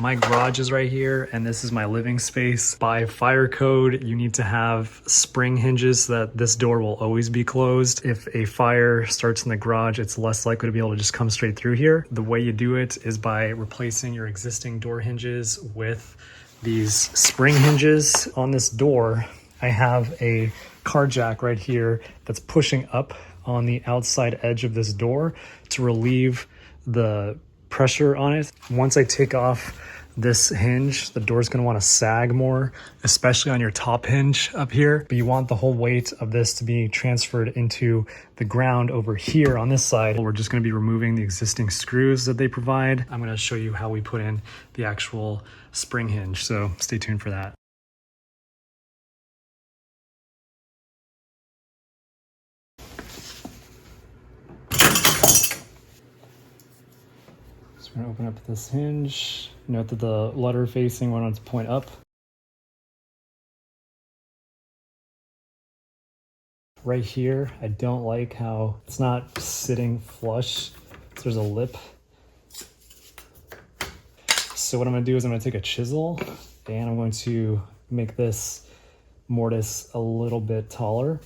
My garage is right here, and this is my living space. By fire code, you need to have spring hinges so that this door will always be closed. If a fire starts in the garage, it's less likely to be able to just come straight through here. The way you do it is by replacing your existing door hinges with these spring hinges. On this door, I have a car jack right here that's pushing up on the outside edge of this door to relieve the pressure on it. Once I take off this hinge, the door's going to want to sag more, especially on your top hinge up here. But you want the whole weight of this to be transferred into the ground over here on this side. We're just going to be removing the existing screws that they provide. I'm going to show you how we put in the actual spring hinge, so stay tuned for that. We're gonna open up this hinge. Note that the letter facing went on to point up. Right here, I don't like how it's not sitting flush. So there's a lip. So what I'm gonna do is I'm gonna take a chisel and I'm going to make this mortise a little bit taller.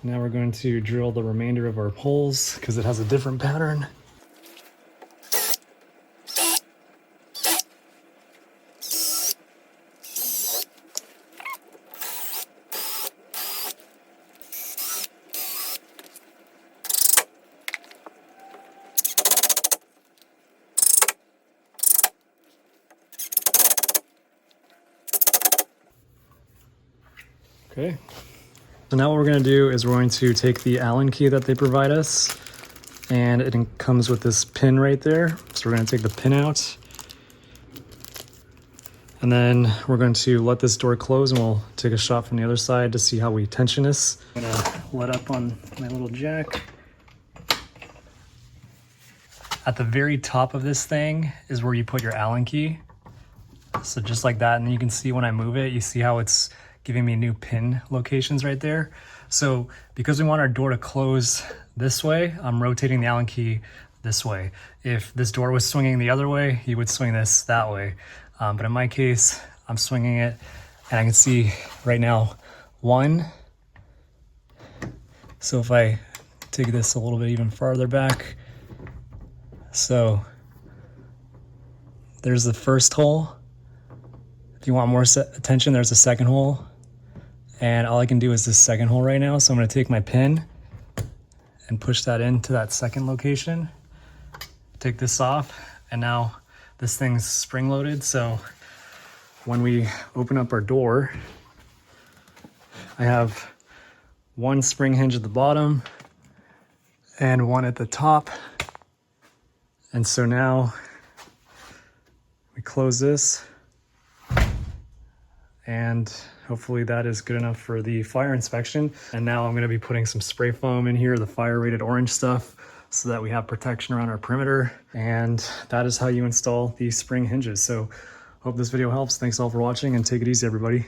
Now we're going to drill the remainder of our holes because it has a different pattern. Okay. So now what we're going to do is we're going to take the Allen key that they provide us, and it comes with this pin right there. So we're going to take the pin out, and then we're going to let this door close, and we'll take a shot from the other side to see how we tension this. I'm going to let up on my little jack. At the very top of this thing is where you put your Allen key. So just like that, and then you can see when I move it, you see how it's giving me new pin locations right there. So because we want our door to close this way, I'm rotating the Allen key this way. If this door was swinging the other way, you would swing this that way. But in my case, I'm swinging it, and I can see right now, one. So if I take this a little bit even farther back, so there's the first hole. If you want more attention, there's a second hole. And all I can do is this second hole right now. So I'm going to take my pin and push that into that second location. Take this off, and now this thing's spring loaded. So when we open up our door, I have one spring hinge at the bottom and one at the top. And so now we close this, and hopefully that is good enough for the fire inspection. And now I'm going to be putting some spray foam in here, the fire rated orange stuff, so that we have protection around our perimeter. And that is how you install these spring hinges. So hope this video helps. Thanks all for watching, and take it easy, everybody.